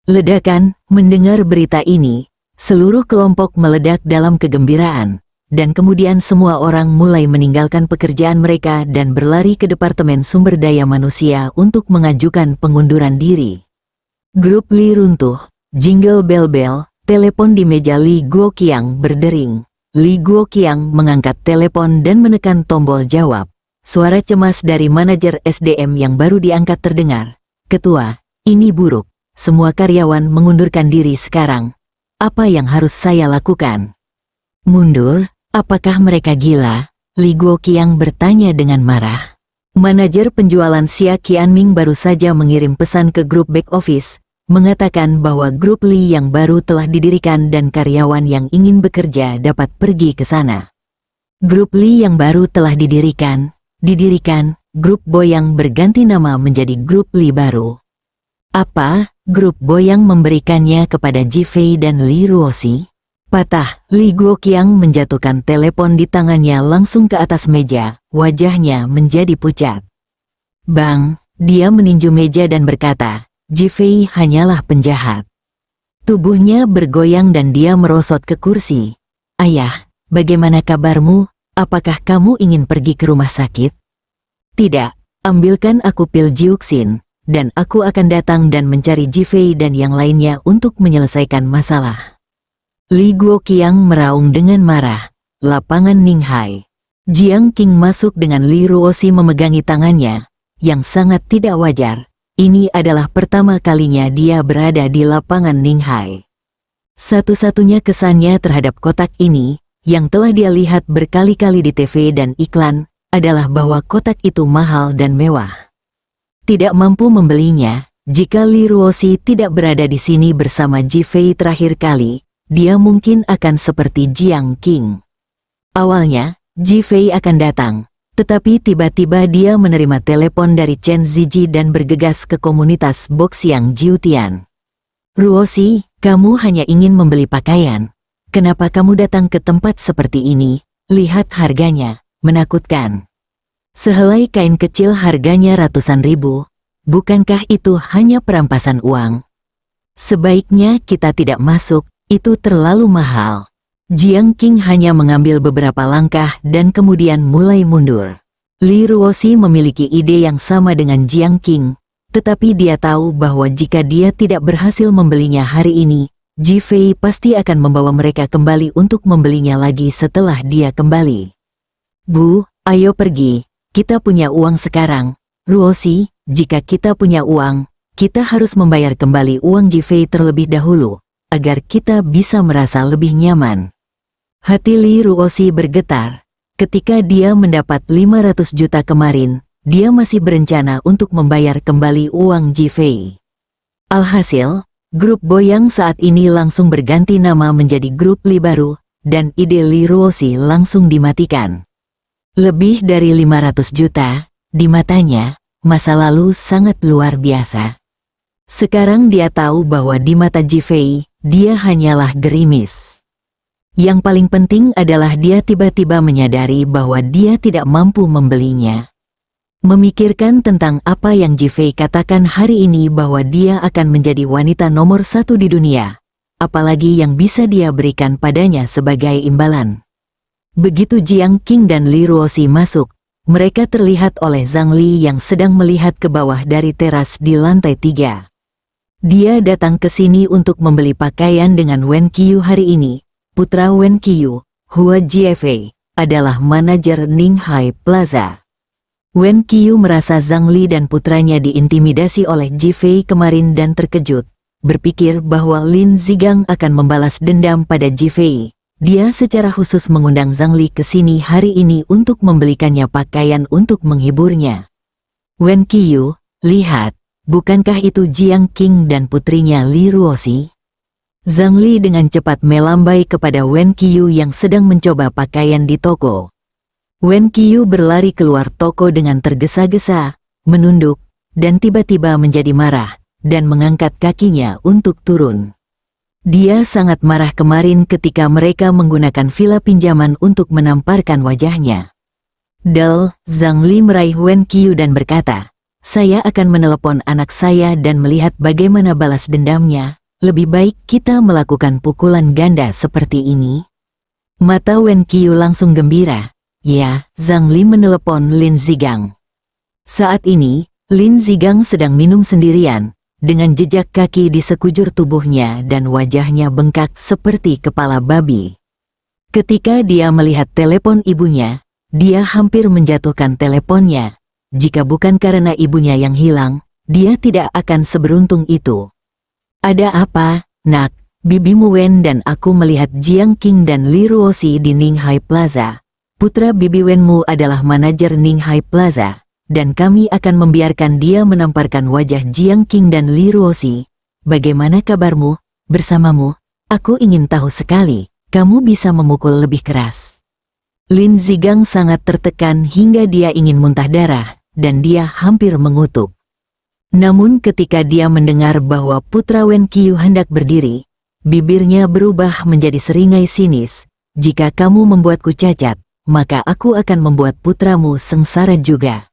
Ledakan, mendengar berita ini, seluruh kelompok meledak dalam kegembiraan. Dan kemudian semua orang mulai meninggalkan pekerjaan mereka dan berlari ke Departemen Sumber Daya Manusia untuk mengajukan pengunduran diri. Grup Li runtuh, jingle bel-bel, telepon di meja Li Guoqiang berdering. Li Guoqiang mengangkat telepon dan menekan tombol jawab. Suara cemas dari manajer SDM yang baru diangkat terdengar. Ketua, ini buruk. Semua karyawan mengundurkan diri sekarang. Apa yang harus saya lakukan? Mundur? Apakah mereka gila? Li Guoqiang bertanya dengan marah. Manajer penjualan Xia Qianming baru saja mengirim pesan ke grup back office, mengatakan bahwa grup Li yang baru telah didirikan dan karyawan yang ingin bekerja dapat pergi ke sana. Grup Li yang baru telah didirikan, grup Boyang berganti nama menjadi grup Li baru. Apa? Grup Boyang memberikannya kepada Ji Fei dan Li Ruoxi? Patah, Li Guoqiang menjatuhkan telepon di tangannya langsung ke atas meja, wajahnya menjadi pucat. Bang, dia meninju meja dan berkata, Ji Fei hanyalah penjahat. Tubuhnya bergoyang dan dia merosot ke kursi. Ayah, bagaimana kabarmu? Apakah kamu ingin pergi ke rumah sakit? Tidak, ambilkan aku pil Jiuxin, dan aku akan datang dan mencari Jifei dan yang lainnya untuk menyelesaikan masalah. Li Guoqiang meraung dengan marah. Lapangan Ninghai. Jiang Qing masuk dengan Li Ruoxi memegangi tangannya, yang sangat tidak wajar. Ini adalah pertama kalinya dia berada di lapangan Ninghai. Satu-satunya kesannya terhadap kotak ini, yang telah dia lihat berkali-kali di TV dan iklan, adalah bahwa kotak itu mahal dan mewah. Tidak mampu membelinya, jika Li Ruoxi tidak berada di sini bersama Jifei terakhir kali, dia mungkin akan seperti Jiang Qing. Awalnya, Jifei akan datang, tetapi tiba-tiba dia menerima telepon dari Chen Ziji dan bergegas ke komunitas Boxiang Jiutian. Ruoxi, kamu hanya ingin membeli pakaian. Kenapa kamu datang ke tempat seperti ini? Lihat harganya, menakutkan. Sehelai kain kecil harganya ratusan ribu. Bukankah itu hanya perampasan uang? Sebaiknya kita tidak masuk, itu terlalu mahal. Jiang Qing hanya mengambil beberapa langkah dan kemudian mulai mundur. Li Ruoxi memiliki ide yang sama dengan Jiang Qing, tetapi dia tahu bahwa jika dia tidak berhasil membelinya hari ini, Jifei pasti akan membawa mereka kembali untuk membelinya lagi setelah dia kembali. Bu, ayo pergi, kita punya uang sekarang. Ruoxi, jika kita punya uang, kita harus membayar kembali uang Jifei terlebih dahulu, agar kita bisa merasa lebih nyaman. Hati Li Ruoxi bergetar. Ketika dia mendapat 500 juta kemarin, dia masih berencana untuk membayar kembali uang Jifei. Alhasil, grup Boyang saat ini langsung berganti nama menjadi grup Li baru, dan ide Li Ruoxi langsung dimatikan. Lebih dari 500 juta, di matanya, masa lalu sangat luar biasa. Sekarang dia tahu bahwa di mata Jifei, dia hanyalah gerimis. Yang paling penting adalah dia tiba-tiba menyadari bahwa dia tidak mampu membelinya. Memikirkan tentang apa yang Jifei katakan hari ini bahwa dia akan menjadi wanita nomor 1 di dunia, apalagi yang bisa dia berikan padanya sebagai imbalan. Begitu Jiang Qing dan Li Ruoxi masuk, mereka terlihat oleh Zhang Li yang sedang melihat ke bawah dari teras di lantai 3. Dia datang ke sini untuk membeli pakaian dengan Wen Qiu hari ini. Putra Wen Qiu, Hua Jiefei, adalah manajer Ninghai Plaza. Wen Qiu merasa Zhang Li dan putranya diintimidasi oleh Jifei kemarin dan terkejut, berpikir bahwa Lin Zigang akan membalas dendam pada Jifei. Dia secara khusus mengundang Zhang Li ke sini hari ini untuk membelikannya pakaian untuk menghiburnya. Wen Qiu, lihat, bukankah itu Jiang Qing dan putrinya Li Ruoxi? Zhang Li dengan cepat melambai kepada Wen Qiu yang sedang mencoba pakaian di toko. Wen Qiu berlari keluar toko dengan tergesa-gesa, menunduk, dan tiba-tiba menjadi marah, dan mengangkat kakinya untuk turun. Dia sangat marah kemarin ketika mereka menggunakan villa pinjaman untuk menamparkan wajahnya. Zhang Li meraih Wen Qiu dan berkata, "Saya akan menelepon anak saya dan melihat bagaimana balas dendamnya. Lebih baik kita melakukan pukulan ganda seperti ini." Mata Wen Qiu langsung gembira. Ya, Zhang Li menelepon Lin Zigang. Saat ini, Lin Zigang sedang minum sendirian, dengan jejak kaki di sekujur tubuhnya dan wajahnya bengkak seperti kepala babi. Ketika dia melihat telepon ibunya, dia hampir menjatuhkan teleponnya. Jika bukan karena ibunya yang hilang, dia tidak akan seberuntung itu. "Ada apa, nak?" "Bibimu Wen dan aku melihat Jiang Qing dan Li Ruoxi di Ninghai Plaza. Putra bibi Wenmu adalah manajer Ninghai Plaza, dan kami akan membiarkan dia menamparkan wajah Jiang Qing dan Li Ruoxi. Bagaimana kabarmu? Bersamamu, aku ingin tahu sekali, kamu bisa memukul lebih keras." Lin Zigang sangat tertekan hingga dia ingin muntah darah, dan dia hampir mengutuk. Namun ketika dia mendengar bahwa putra Wen Qiu hendak berdiri, bibirnya berubah menjadi seringai sinis. "Jika kamu membuatku cacat, maka aku akan membuat putramu sengsara juga."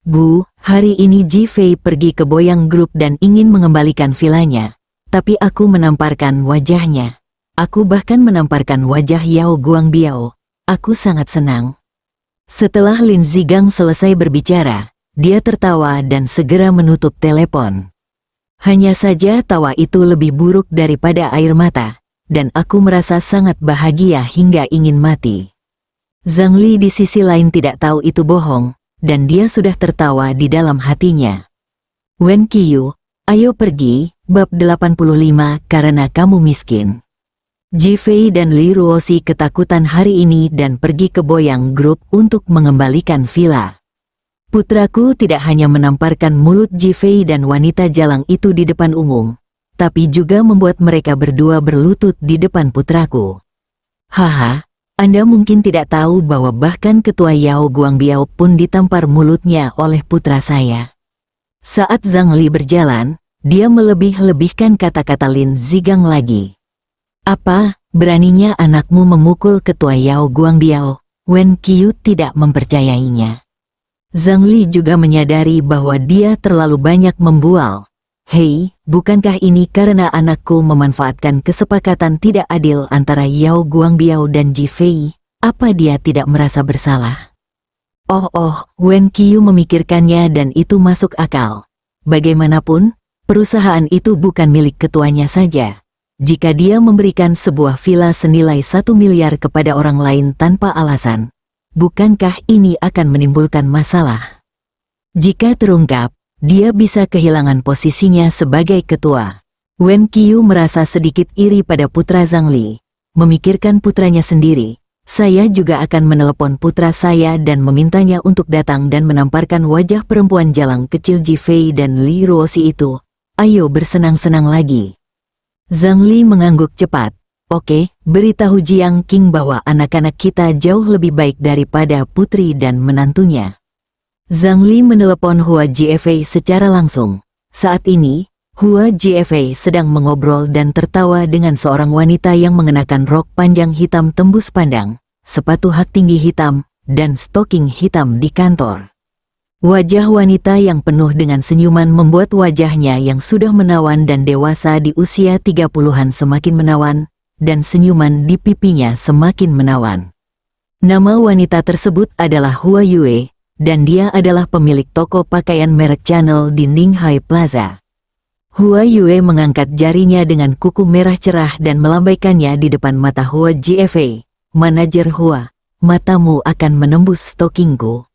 "Bu, hari ini Jifei pergi ke Boyang Group dan ingin mengembalikan villanya, tapi aku menamparkan wajahnya. Aku bahkan menamparkan wajah Yao Guangbiao. Aku sangat senang. Setelah Lin Zigang selesai berbicara, dia tertawa dan segera menutup telepon. Hanya saja tawa itu lebih buruk daripada air mata, dan aku merasa sangat bahagia hingga ingin mati. Zhang Li di sisi lain tidak tahu itu bohong, dan dia sudah tertawa di dalam hatinya. Wen Qiyu, ayo pergi, bab 85 karena kamu miskin. Ji Fei dan Li Ruoxi ketakutan hari ini dan pergi ke Boyang Group untuk mengembalikan villa. Putraku tidak hanya menamparkan mulut Ji Fei dan wanita jalang itu di depan umum, tapi juga membuat mereka berdua berlutut di depan putraku. Haha, Anda mungkin tidak tahu bahwa bahkan ketua Yao Guangbiao pun ditampar mulutnya oleh putra saya. Saat Zhang Li berjalan, dia melebih-lebihkan kata-kata Lin Zigang lagi. Apa, beraninya anakmu memukul ketua Yao Guangbiao? Wen Qiyu tidak mempercayainya. Zhang Li juga menyadari bahwa dia terlalu banyak membual. Hei, bukankah ini karena anakku memanfaatkan kesepakatan tidak adil antara Yao Guangbiao dan Ji Fei? Apa dia tidak merasa bersalah? Wen Qiyu memikirkannya dan itu masuk akal. Bagaimanapun, perusahaan itu bukan milik ketuanya saja. Jika dia memberikan sebuah villa senilai 1 miliar kepada orang lain tanpa alasan, bukankah ini akan menimbulkan masalah? Jika terungkap, dia bisa kehilangan posisinya sebagai ketua. Wen Qiyu merasa sedikit iri pada putra Zhang Li. Memikirkan putranya sendiri, saya juga akan menelepon putra saya dan memintanya untuk datang dan menamparkan wajah perempuan jalang kecil Ji Fei dan Li Ruoxi itu. Ayo bersenang-senang lagi. Zhang Li mengangguk cepat. Oke, beritahu Jiang Qing bahwa anak-anak kita jauh lebih baik daripada putri dan menantunya. Zhang Li menelepon Hua Jiefei secara langsung. Saat ini, Hua Jiefei sedang mengobrol dan tertawa dengan seorang wanita yang mengenakan rok panjang hitam tembus pandang, sepatu hak tinggi hitam, dan stoking hitam di kantor. Wajah wanita yang penuh dengan senyuman membuat wajahnya yang sudah menawan dan dewasa di usia 30-an semakin menawan, dan senyuman di pipinya semakin menawan. Nama wanita tersebut adalah Hua Yue, dan dia adalah pemilik toko pakaian merek Chanel di Ninghai Plaza. Hua Yue mengangkat jarinya dengan kuku merah cerah dan melambaikannya di depan mata Hua Jiefei. Manajer Hua, matamu akan menembus stokingku.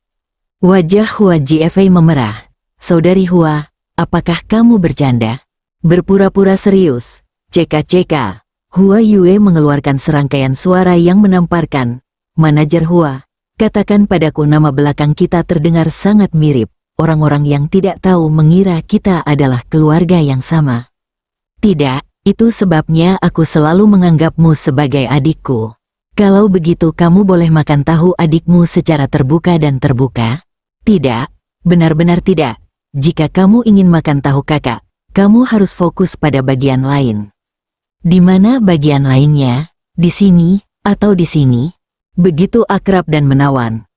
Wajah Hua Jiefei memerah. Saudari Hua, apakah kamu bercanda? Berpura-pura serius. Ceka-ceka. Hua Yue mengeluarkan serangkaian suara yang menamparkan. Manajer Hua, katakan padaku nama belakang kita terdengar sangat mirip. Orang-orang yang tidak tahu mengira kita adalah keluarga yang sama. Tidak, itu sebabnya aku selalu menganggapmu sebagai adikku. Kalau begitu kamu boleh makan tahu adikmu secara terbuka dan terbuka? Tidak, benar-benar tidak. Jika kamu ingin makan tahu kakak, kamu harus fokus pada bagian lain. Di mana bagian lainnya? Di sini, atau di sini? Begitu akrab dan menawan.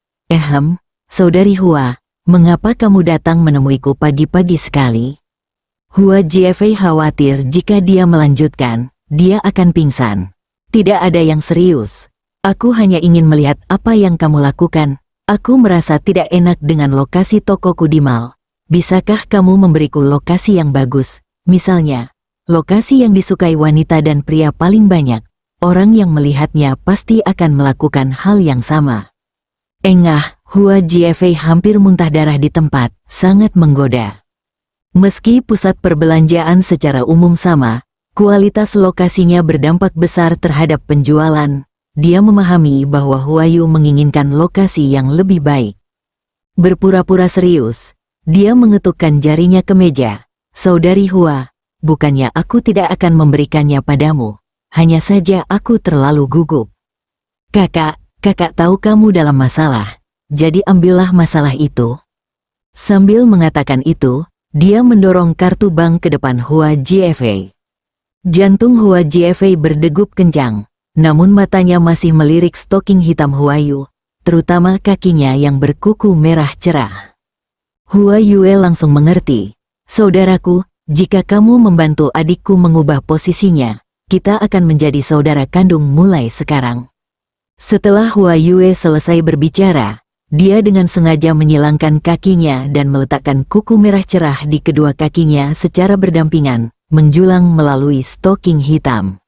Saudari Hua, mengapa kamu datang menemuiku pagi-pagi sekali? Hua Jiefei khawatir jika dia melanjutkan, dia akan pingsan. Tidak ada yang serius. Aku hanya ingin melihat apa yang kamu lakukan. Aku merasa tidak enak dengan lokasi tokoku di mall. Bisakah kamu memberiku lokasi yang bagus? Misalnya, lokasi yang disukai wanita dan pria paling banyak. Orang yang melihatnya pasti akan melakukan hal yang sama. Engah, Hua Jiefei hampir muntah darah di tempat, sangat menggoda. Meski pusat perbelanjaan secara umum sama, kualitas lokasinya berdampak besar terhadap penjualan. Dia memahami bahwa Huayu menginginkan lokasi yang lebih baik. Berpura-pura serius, dia mengetukkan jarinya ke meja. Saudari Hua, bukannya aku tidak akan memberikannya padamu. Hanya saja aku terlalu gugup. Kakak tahu kamu dalam masalah. Jadi ambillah masalah itu. Sambil mengatakan itu, dia mendorong kartu bank ke depan Hua Jiefei. Jantung Hua Jiefei berdegup kencang. Namun matanya masih melirik stoking hitam Huayu, terutama kakinya yang berkuku merah cerah. Hua Yue langsung mengerti. Saudaraku, jika kamu membantu adikku mengubah posisinya, kita akan menjadi saudara kandung mulai sekarang. Setelah Hua Yue selesai berbicara, dia dengan sengaja menyilangkan kakinya dan meletakkan kuku merah cerah di kedua kakinya secara berdampingan, menjulang melalui stoking hitam.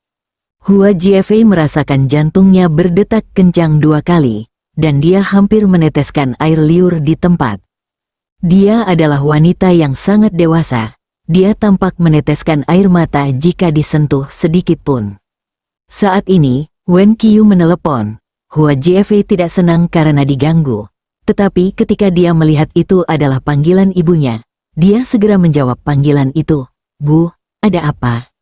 Hua Jiefei merasakan jantungnya berdetak kencang 2 kali, dan dia hampir meneteskan air liur di tempat. Dia adalah wanita yang sangat dewasa. Dia tampak meneteskan air mata jika disentuh sedikit pun. Saat ini, Wen Qiu menelepon. Hua Jiefei tidak senang karena diganggu. Tetapi ketika dia melihat itu adalah panggilan ibunya, dia segera menjawab panggilan itu. Bu, ada apa?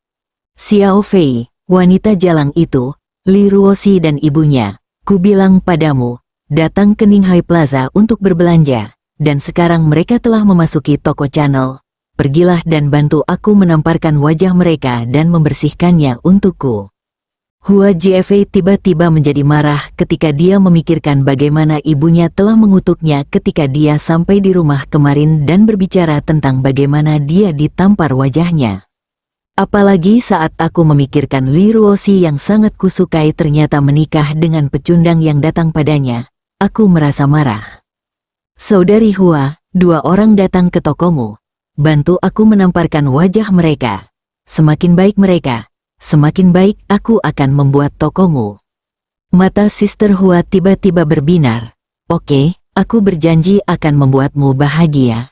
Xiao Fei, wanita jalang itu, Li Ruoxi dan ibunya, ku bilang padamu, datang ke Ninghai Plaza untuk berbelanja, dan sekarang mereka telah memasuki toko Channel. Pergilah dan bantu aku menamparkan wajah mereka dan membersihkannya untukku. Hua Jiefei tiba-tiba menjadi marah ketika dia memikirkan bagaimana ibunya telah mengutuknya ketika dia sampai di rumah kemarin dan berbicara tentang bagaimana dia ditampar wajahnya. Apalagi saat aku memikirkan Li Ruoxi yang sangat kusukai ternyata menikah dengan pecundang yang datang padanya, aku merasa marah. Saudari Hua, 2 orang datang ke tokomu. Bantu aku menamparkan wajah mereka. Semakin baik mereka, semakin baik aku akan membuat tokomu. Mata Sister Hua tiba-tiba berbinar. Oke, aku berjanji akan membuatmu bahagia.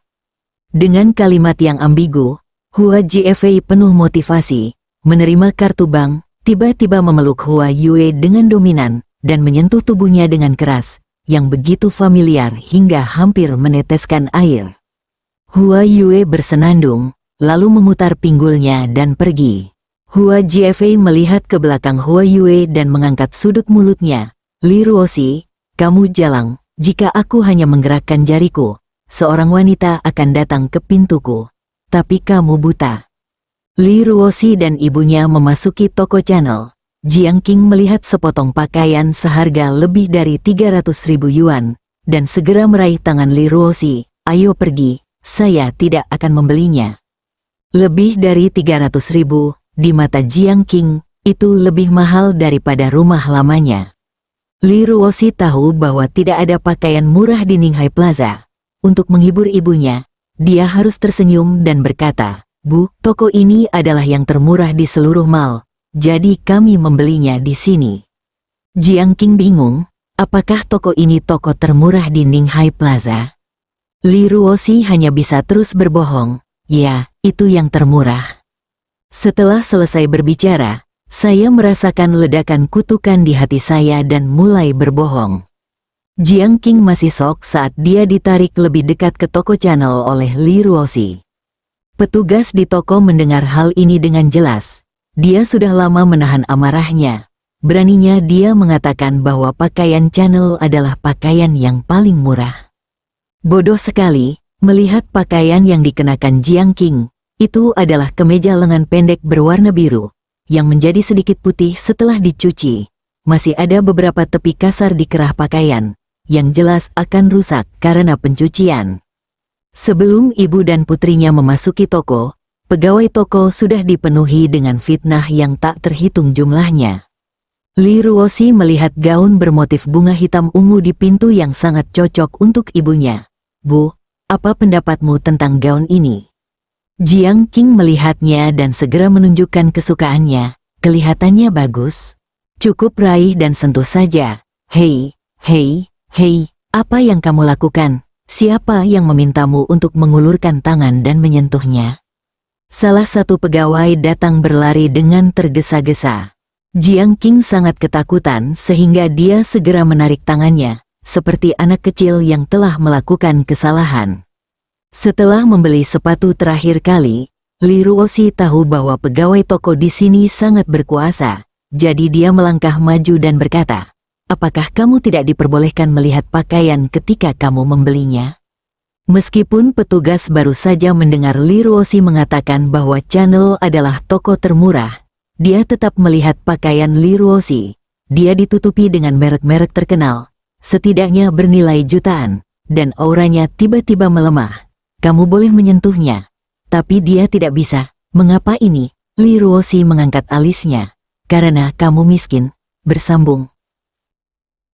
Dengan kalimat yang ambigu, Hua Jiefei penuh motivasi, menerima kartu bank, tiba-tiba memeluk Hua Yue dengan dominan, dan menyentuh tubuhnya dengan keras, yang begitu familiar hingga hampir meneteskan air. Hua Yue bersenandung, lalu memutar pinggulnya dan pergi. Hua Jiefei melihat ke belakang Hua Yue dan mengangkat sudut mulutnya. Li Ruoxi, kamu jalang, jika aku hanya menggerakkan jariku, seorang wanita akan datang ke pintuku. Tapi kamu buta. Li Ruoxi dan ibunya memasuki toko Channel. Jiang Qing melihat sepotong pakaian seharga lebih dari 300.000 yuan, dan segera meraih tangan Li Ruoxi. Ayo pergi. Saya tidak akan membelinya. Lebih dari 300.000, di mata Jiang Qing, itu lebih mahal daripada rumah lamanya. Li Ruoxi tahu bahwa tidak ada pakaian murah di Ninghai Plaza. Untuk menghibur ibunya, dia harus tersenyum dan berkata, Bu, toko ini adalah yang termurah di seluruh mall, jadi kami membelinya di sini. Jiang Qing bingung, apakah toko ini toko termurah di Ninghai Plaza? Li Ruoxi hanya bisa terus berbohong, ya, itu yang termurah. Setelah selesai berbicara, saya merasakan ledakan kutukan di hati saya dan mulai berbohong. Jiang Qing masih shock saat dia ditarik lebih dekat ke toko Channel oleh Li Ruoxi. Petugas di toko mendengar hal ini dengan jelas. Dia sudah lama menahan amarahnya. Beraninya dia mengatakan bahwa pakaian Channel adalah pakaian yang paling murah. Bodoh sekali, melihat pakaian yang dikenakan Jiang Qing, itu adalah kemeja lengan pendek berwarna biru, yang menjadi sedikit putih setelah dicuci. Masih ada beberapa tepi kasar di kerah pakaian, yang jelas akan rusak karena pencucian. Sebelum ibu dan putrinya memasuki toko, pegawai toko sudah dipenuhi dengan fitnah yang tak terhitung jumlahnya. Li Ruoxi melihat gaun bermotif bunga hitam ungu di pintu yang sangat cocok untuk ibunya. Bu, apa pendapatmu tentang gaun ini? Jiang Qing melihatnya dan segera menunjukkan kesukaannya. Kelihatannya bagus. Cukup raih dan sentuh saja. Hei, apa yang kamu lakukan? Siapa yang memintamu untuk mengulurkan tangan dan menyentuhnya? Salah satu pegawai datang berlari dengan tergesa-gesa. Jiang Qing sangat ketakutan sehingga dia segera menarik tangannya, seperti anak kecil yang telah melakukan kesalahan. Setelah membeli sepatu terakhir kali, Li Ruoxi tahu bahwa pegawai toko di sini sangat berkuasa, jadi dia melangkah maju dan berkata, apakah kamu tidak diperbolehkan melihat pakaian ketika kamu membelinya? Meskipun petugas baru saja mendengar Li Ruoxi mengatakan bahwa Channel adalah toko termurah, dia tetap melihat pakaian Li Ruoxi. Dia ditutupi dengan merek-merek terkenal, setidaknya bernilai jutaan, dan auranya tiba-tiba melemah. Kamu boleh menyentuhnya, tapi dia tidak bisa. Mengapa ini? Li Ruoxi mengangkat alisnya. karena kamu miskin, bersambung.